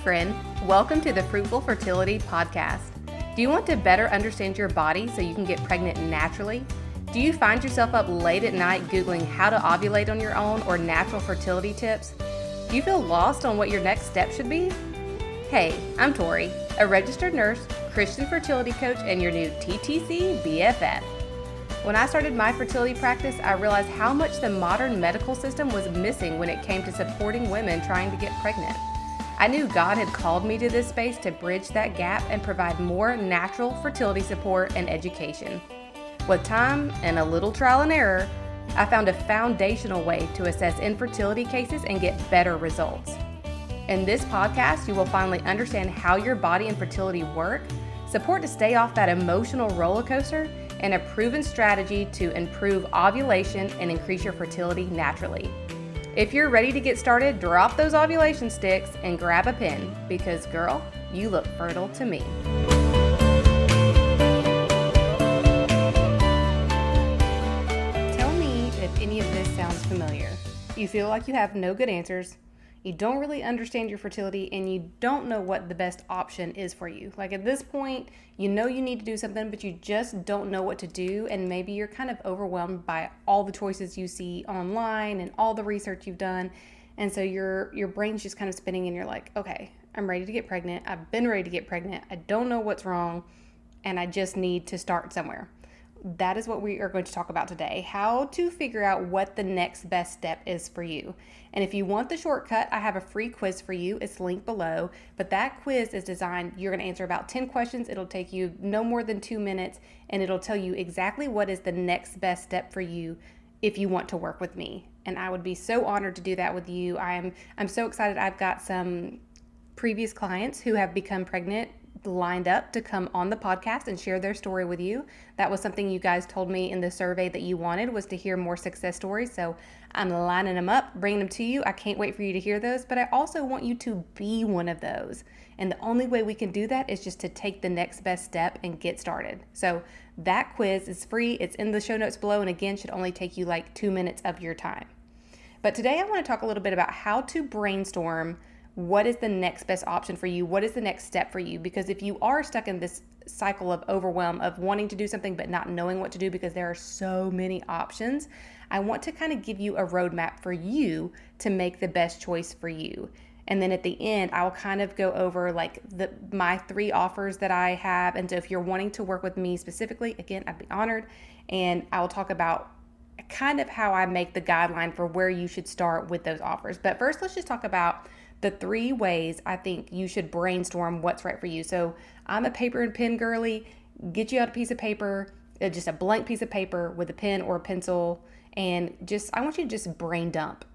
friend. Welcome to the Fruitful Fertility Podcast. Do you want to better understand your body so you can get pregnant naturally? Do you find yourself up late at night Googling how to ovulate on your own or natural fertility tips? Do you feel lost on what your next step should be? Hey, I'm Tori, a registered nurse, Christian fertility coach, and your new TTC BFF. When I started my fertility practice, I realized how much the modern medical system was missing when it came to supporting women trying to get pregnant. I knew God had called me to this space to bridge that gap and provide more natural fertility support and education. With time and a little trial and error, I found a foundational way to assess infertility cases and get better results. In this podcast, you will finally understand how your body and fertility work, support to stay off that emotional roller coaster, and a proven strategy to improve ovulation and increase your fertility naturally. If you're ready to get started, drop those ovulation sticks and grab a pen because, girl, you look fertile to me. Tell me if any of this sounds familiar. You feel like you have no good answers, you don't really understand your fertility, and you don't know what the best option is for you. Like at this point, you know you need to do something, but you just don't know what to do, and maybe you're kind of overwhelmed by all the choices you see online and all the research you've done, and so your brain's just kind of spinning and you're like, okay, I'm ready to get pregnant. I've been ready to get pregnant. I don't know what's wrong, and I just need to start somewhere. That is what we are going to talk about today, how to figure out what the next best step is for you. And if you want the shortcut, I have a free quiz for you. It's linked below, but that quiz is designed, you're going to answer about 10 questions. It'll take you no more than 2 minutes, and it'll tell you exactly what is the next best step for you if you want to work with me. And I would be so honored to do that with you. I'm so excited. I've got some previous clients who have become pregnant lined up to come on the podcast and share their story with you. That was something you guys told me in the survey that you wanted, was to hear more success stories. So I'm lining them up, bringing them to you. I can't wait for you to hear those, but I also want you to be one of those. And the only way we can do that is just to take the next best step and get started. So that quiz is free. It's in the show notes below. And again, should only take you like 2 minutes of your time. But today I want to talk a little bit about how to brainstorm what is the next best option for you? What is the next step for you? Because if you are stuck in this cycle of overwhelm, of wanting to do something but not knowing what to do because there are so many options, I want to kind of give you a roadmap for you to make the best choice for you. And then at the end, I will kind of go over like my 3 offers that I have. And so if you're wanting to work with me specifically, again, I'd be honored. And I will talk about kind of how I make the guideline for where you should start with those offers. But first, let's just talk about the 3 ways I think you should brainstorm what's right for you. So I'm a paper and pen girly. Get you out a piece of paper, just a blank piece of paper with a pen or a pencil, and I want you to just brain dump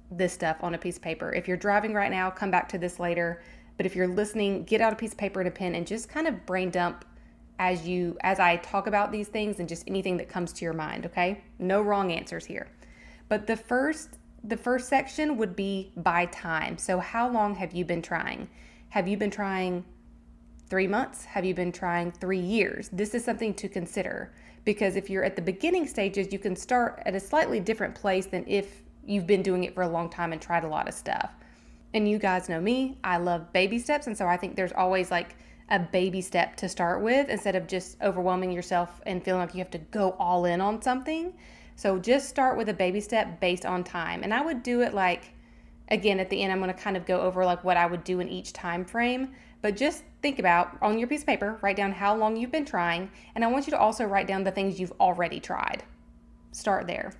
this stuff on a piece of paper. If you're driving right now, come back to this later. But if you're listening, get out a piece of paper and a pen and just kind of brain dump as I talk about these things and just anything that comes to your mind, okay? No wrong answers here. But the first section would be by time. So how long have you been trying? Have you been trying 3 months? Have you been trying 3 years? This is something to consider, because if you're at the beginning stages, you can start at a slightly different place than if you've been doing it for a long time and tried a lot of stuff. And you guys know me, I love baby steps. And so I think there's always like a baby step to start with instead of just overwhelming yourself and feeling like you have to go all in on something. So just start with a baby step based on time. And I would do it like, again, at the end, I'm going to kind of go over like what I would do in each time frame. But just think about, on your piece of paper, write down how long you've been trying. And I want you to also write down the things you've already tried. Start there.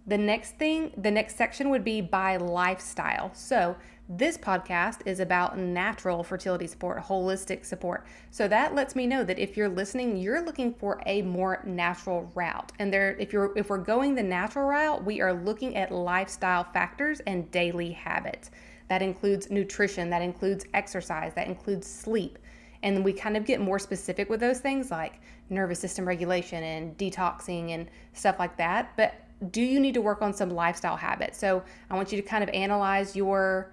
The next section would be by lifestyle. So this podcast is about natural fertility support, holistic support. So that lets me know that if you're listening, you're looking for a more natural route. And if we're going the natural route, we are looking at lifestyle factors and daily habits. That includes nutrition, that includes exercise, that includes sleep. And we kind of get more specific with those things like nervous system regulation and detoxing and stuff like that. But do you need to work on some lifestyle habits? So I want you to kind of analyze your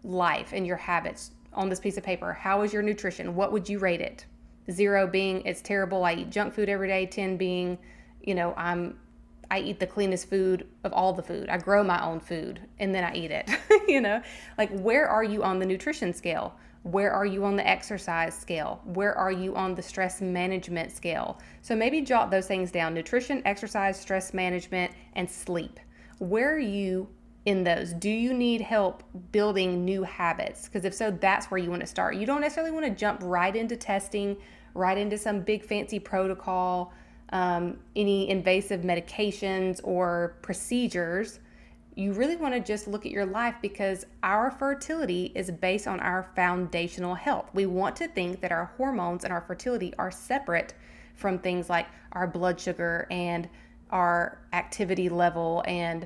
life and your habits on this piece of paper. How is your nutrition? What would you rate it? 0 being it's terrible, I eat junk food every day. 10 being, I eat the cleanest food of all the food. I grow my own food and then I eat it. Like, where are you on the nutrition scale? Where are you on the exercise scale? Where are you on the stress management scale? So maybe jot those things down: nutrition, exercise, stress management, and sleep. Where are you in those? Do you need help building new habits? Because if so, that's where you want to start. You don't necessarily want to jump right into testing, right into some big fancy protocol, any invasive medications or procedures. You really want to just look at your life, because our fertility is based on our foundational health. We want to think that our hormones and our fertility are separate from things like our blood sugar and our activity level and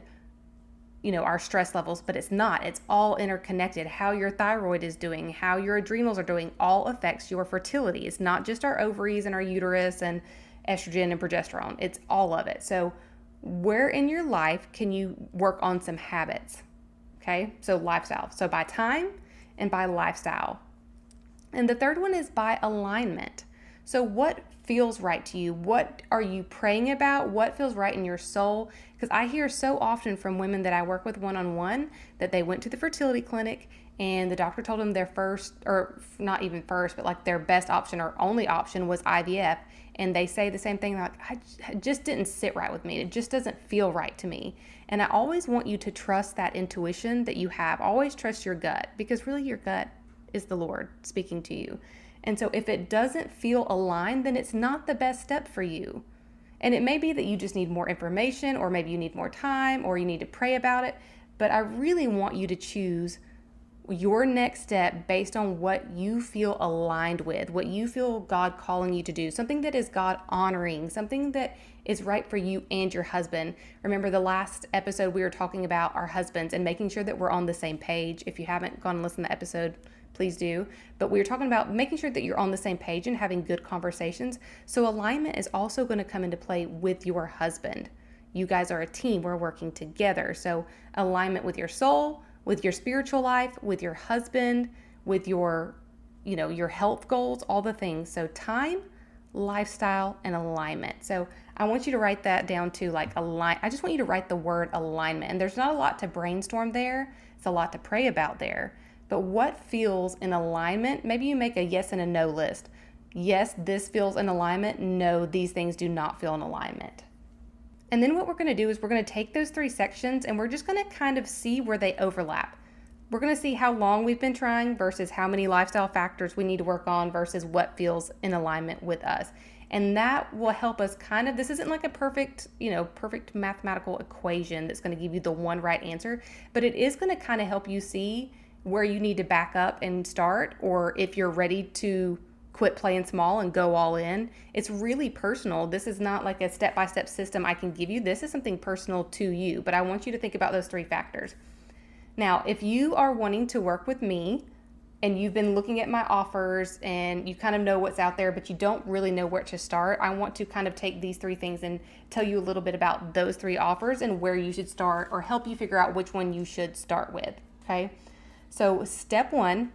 our stress levels, but it's not. It's all interconnected. How your thyroid is doing, how your adrenals are doing, all affects your fertility. It's not just our ovaries and our uterus and estrogen and progesterone. It's all of it. So where in your life can you work on some habits? Okay, so lifestyle. So by time and by lifestyle. And the third one is by alignment. So what feels right to you? What are you praying about? What feels right in your soul? Because I hear so often from women that I work with one-on-one that they went to the fertility clinic and the doctor told them their first, or not even first, but like their best option or only option was IVF. And they say the same thing, like, it just didn't sit right with me. It just doesn't feel right to me. And I always want you to trust that intuition that you have. Always trust your gut, because really your gut is the Lord speaking to you. And so if it doesn't feel aligned, then it's not the best step for you. And it may be that you just need more information, or maybe you need more time, or you need to pray about it. But I really want you to choose your next step based on what you feel aligned with, what you feel God calling you to do, something that is God honoring, something that is right for you and your husband. Remember the last episode we were talking about our husbands and making sure that we're on the same page. If you haven't gone and listened to the episode, please do. But we were talking about making sure that you're on the same page and having good conversations. So alignment is also going to come into play with your husband. You guys are a team. We're working together. So alignment with your soul, with your spiritual life, with your husband, with your health goals, all the things. So time, lifestyle, and alignment. So I want you to write that down too, like align. I just want you to write the word alignment. And there's not a lot to brainstorm there. It's a lot to pray about there. But what feels in alignment? Maybe you make a yes and a no list. Yes, this feels in alignment. No, these things do not feel in alignment. And then what we're going to do is we're going to take those 3 sections and we're just going to kind of see where they overlap. We're going to see how long we've been trying versus how many lifestyle factors we need to work on versus what feels in alignment with us. And that will help us this isn't like a perfect mathematical equation that's going to give you the one right answer, but it is going to kind of help you see where you need to back up and start, or if you're ready to quit playing small and go all in. It's really personal. This is not like a step-by-step system I can give you. This is something personal to you, but I want you to think about those 3 factors. Now, if you are wanting to work with me and you've been looking at my offers and you kind of know what's out there, but you don't really know where to start, I want to kind of take these 3 things and tell you a little bit about those 3 offers and where you should start, or help you figure out which one you should start with, okay? So step 1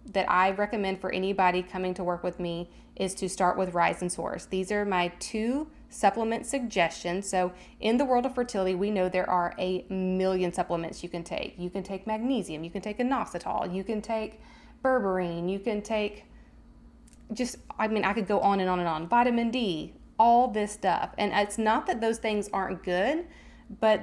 that I recommend for anybody coming to work with me is to start with Rise and Source. These are my 2 supplement suggestions. So in the world of fertility, we know there are a million supplements you can take. You can take magnesium, you can take inositol, you can take berberine, you can take I could go on and on and on. Vitamin D, all this stuff. And it's not that those things aren't good, but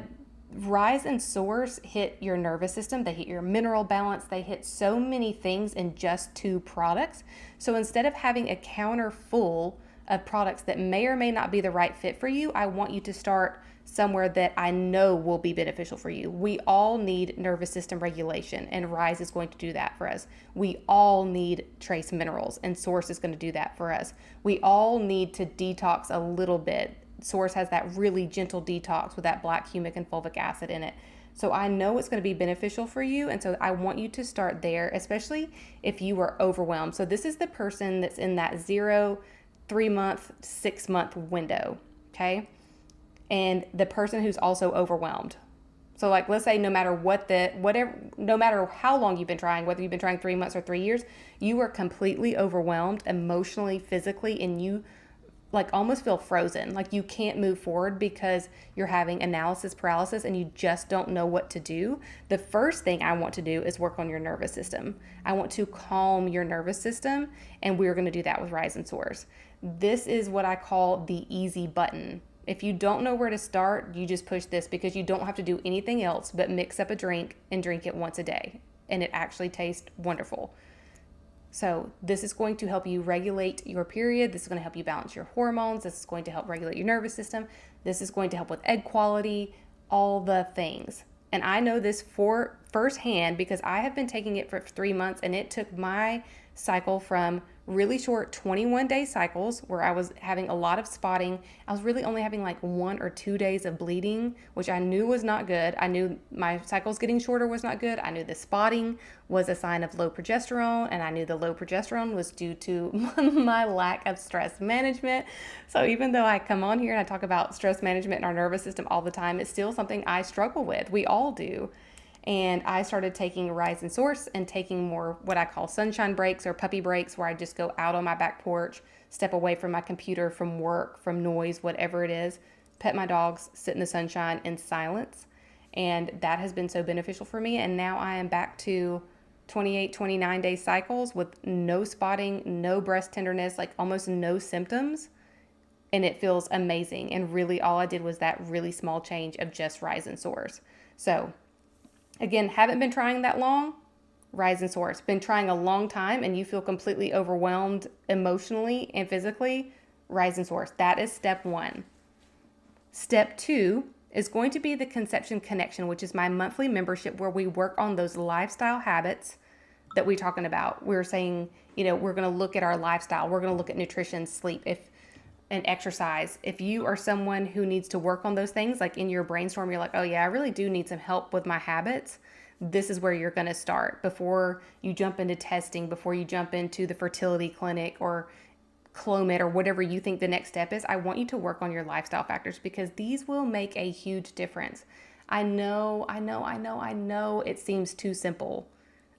Rise and Source hit your nervous system, they hit your mineral balance, they hit so many things in just 2 products. So instead of having a counter full of products that may or may not be the right fit for you, I want you to start somewhere that I know will be beneficial for you. We all need nervous system regulation, and Rise is going to do that for us. We all need trace minerals, and Source is going to do that for us. We all need to detox a little bit. Source has that really gentle detox with that black humic and fulvic acid in it. So I know it's going to be beneficial for you. And so I want you to start there, especially if you are overwhelmed. So this is the person that's in that 0, 3 month, 6 month window. Okay. And the person who's also overwhelmed. So like, let's say no matter no matter how long you've been trying, whether you've been trying 3 months or 3 years, you are completely overwhelmed emotionally, physically, and you like almost feel frozen, like you can't move forward because you're having analysis paralysis and you just don't know what to do, the first thing I want to do is work on your nervous system. I want to calm your nervous system, and we're going to do that with Rise and Source. This is what I call the easy button. If you don't know where to start, you just push this, because you don't have to do anything else but mix up a drink and drink it once a day, and it actually tastes wonderful. So this is going to help you regulate your period. This is going to help you balance your hormones. This is going to help regulate your nervous system. This is going to help with egg quality, all the things. And I know this for firsthand because I have been taking it for 3 months, and it took my cycle from really short 21-day cycles where I was having a lot of spotting. I was really only having like 1 or 2 days of bleeding, which I knew was not good. I knew my cycles getting shorter was not good. I knew the spotting was a sign of low progesterone, and I knew the low progesterone was due to my lack of stress management. So even though I come on here and I talk about stress management and our nervous system all the time, it's still something I struggle with. We all do. And I started taking Rise and Source and taking more what I call sunshine breaks or puppy breaks, where I just go out on my back porch, step away from my computer, from work, from noise, whatever it is, pet my dogs, sit in the sunshine in silence. And that has been so beneficial for me. And now I am back to 28, 29-day cycles with no spotting, no breast tenderness, like almost no symptoms. And it feels amazing. And really all I did was that really small change of just Rise and Source. So again, haven't been trying that long, Rise and Source. Been trying a long time and you feel completely overwhelmed emotionally and physically, Rise and Source. That is step 1. Step 2 is going to be the Conception Connection, which is my monthly membership where we work on those lifestyle habits that we're talking about. We're saying, we're going to look at our lifestyle. We're going to look at nutrition, sleep, and exercise. If you are someone who needs to work on those things, like in your brainstorm, you're like, oh yeah, I really do need some help with my habits. This is where you're going to start before you jump into testing, before you jump into the fertility clinic or Clomid or whatever you think the next step is. I want you to work on your lifestyle factors because these will make a huge difference. I know it seems too simple.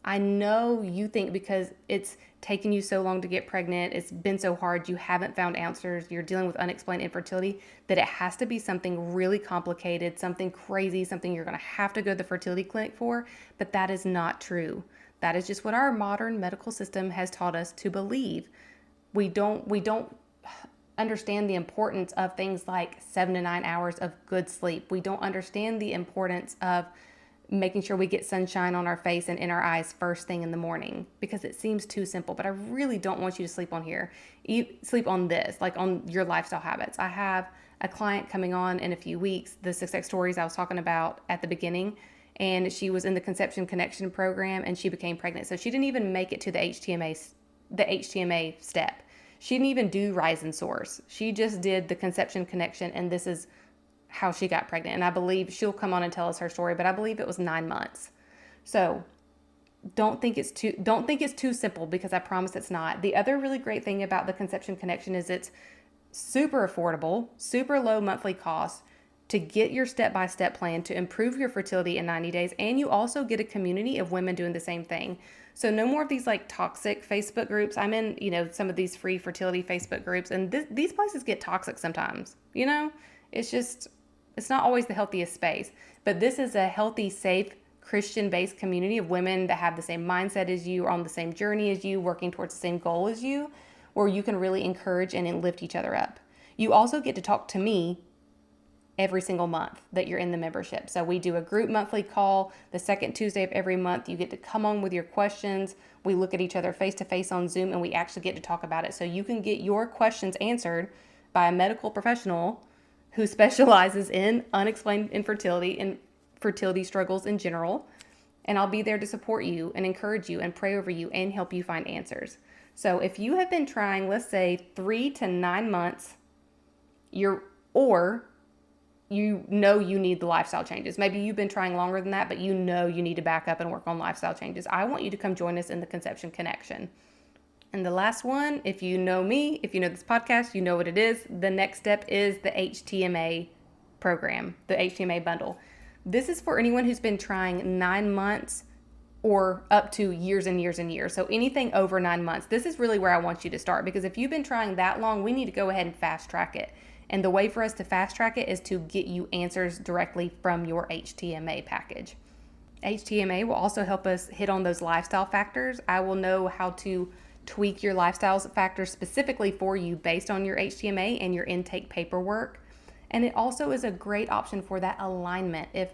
I know you think because it's taken you so long to get pregnant, it's been so hard, you haven't found answers, you're dealing with unexplained infertility, that it has to be something really complicated, something crazy, something you're going to have to go to the fertility clinic for, but that is not true. That is just what our modern medical system has taught us to believe. We don't understand the importance of things like 7 to 9 hours of good sleep. We don't understand the importance of making sure we get sunshine on our face and in our eyes first thing in the morning, because it seems too simple. But I really don't want you to sleep on here. Sleep on this, like on your lifestyle habits. I have a client coming on in a few weeks, the success stories I was talking about at the beginning, and she was in the Conception Connection program and she became pregnant. So she didn't even make it to the HTMA step. She didn't even do Rise and Source. She just did the Conception Connection, and this is how she got pregnant. And I believe she'll come on and tell us her story, but I believe it was 9 months. So don't think it's too simple, because I promise it's not. The other really great thing about the Conception Connection is it's super affordable, super low monthly cost to get your step-by-step plan to improve your fertility in 90 days. And you also get a community of women doing the same thing. So no more of these like toxic Facebook groups. I'm in, some of these free fertility Facebook groups, and these places get toxic sometimes, it's not always the healthiest space, but this is a healthy, safe, Christian-based community of women that have the same mindset as you, are on the same journey as you, working towards the same goal as you, where you can really encourage and lift each other up. You also get to talk to me every single month that you're in the membership. So we do a group monthly call the second Tuesday of every month. You get to come on with your questions. We look at each other face to face on Zoom, and we actually get to talk about it. So you can get your questions answered by a medical professional who specializes in unexplained infertility and fertility struggles in general. And I'll be there to support you and encourage you and pray over you and help you find answers. So if you have been trying, let's say 3 to 9 months, you need the lifestyle changes. Maybe you've been trying longer than that, but you need to back up and work on lifestyle changes. I want you to come join us in the Conception Connection. And the last one, if you know me, if you know this podcast, you know what it is. The next step is the HTMA program, the HTMA bundle. This is for anyone who's been trying 9 months or up to years and years and years. So anything over 9 months, this is really where I want you to start, because if you've been trying that long, we need to go ahead and fast track it. And the way for us to fast track it is to get you answers directly from your HTMA package. HTMA will also help us hit on those lifestyle factors. I will know how to tweak your lifestyle factors specifically for you based on your HTMA and your intake paperwork. And it also is a great option for that alignment. If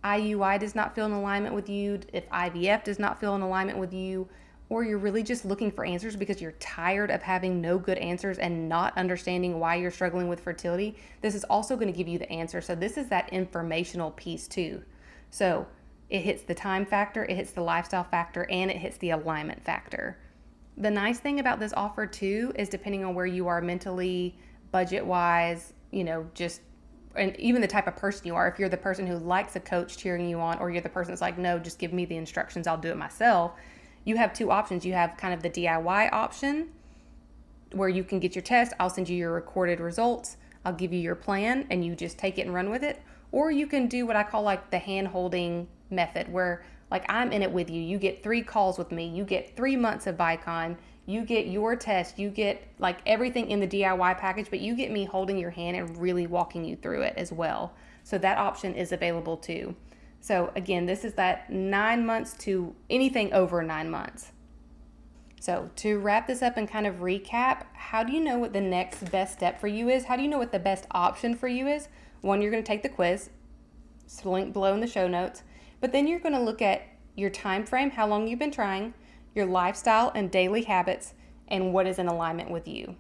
IUI does not feel in alignment with you, if IVF does not feel in alignment with you, or you're really just looking for answers because you're tired of having no good answers and not understanding why you're struggling with fertility, this is also going to give you the answer. So this is that informational piece too. So it hits the time factor, it hits the lifestyle factor, and it hits the alignment factor. The nice thing about this offer too is depending on where you are mentally, budget-wise, and even the type of person you are. If you're the person who likes a coach cheering you on, or you're the person that's like, no, just give me the instructions, I'll do it myself. You have two options. You have kind of the DIY option where you can get your test. I'll send you your recorded results. I'll give you your plan and you just take it and run with it. Or you can do what I call like the hand holding method, where like I'm in it with you. You get 3 calls with me. You get 3 months of Vicon. You get your test, you get like everything in the DIY package, but you get me holding your hand and really walking you through it as well. So that option is available too. So again, this is that 9 months to anything over 9 months. So to wrap this up and kind of recap, how do you know what the next best step for you is? How do you know what the best option for you is? One, you're going to take the quiz. It's linked below in the show notes. But then you're going to look at your time frame, how long you've been trying, your lifestyle and daily habits, and what is in alignment with you.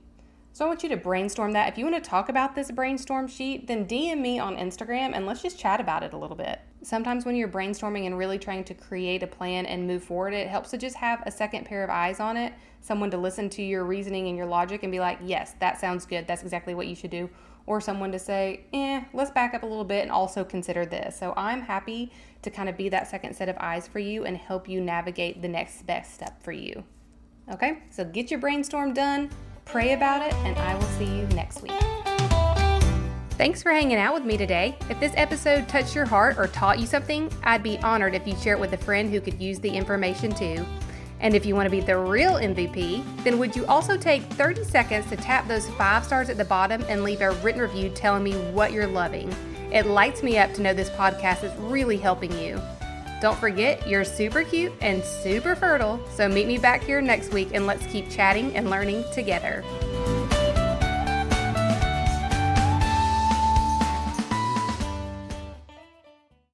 So I want you to brainstorm that. If you want to talk about this brainstorm sheet, then DM me on Instagram and let's just chat about it a little bit. Sometimes when you're brainstorming and really trying to create a plan and move forward, it helps to just have a second pair of eyes on it, someone to listen to your reasoning and your logic and be like, yes, that sounds good. That's exactly what you should do. Or someone to say, let's back up a little bit and also consider this. So I'm happy to kind of be that second set of eyes for you and help you navigate the next best step for you. Okay, so get your brainstorm done, pray about it, and I will see you next week. Thanks for hanging out with me today. If this episode touched your heart or taught you something, I'd be honored if you share it with a friend who could use the information too. And if you want to be the real MVP, then would you also take 30 seconds to tap those 5 stars at the bottom and leave a written review telling me what you're loving? It lights me up to know this podcast is really helping you. Don't forget, you're super cute and super fertile, so meet me back here next week and let's keep chatting and learning together.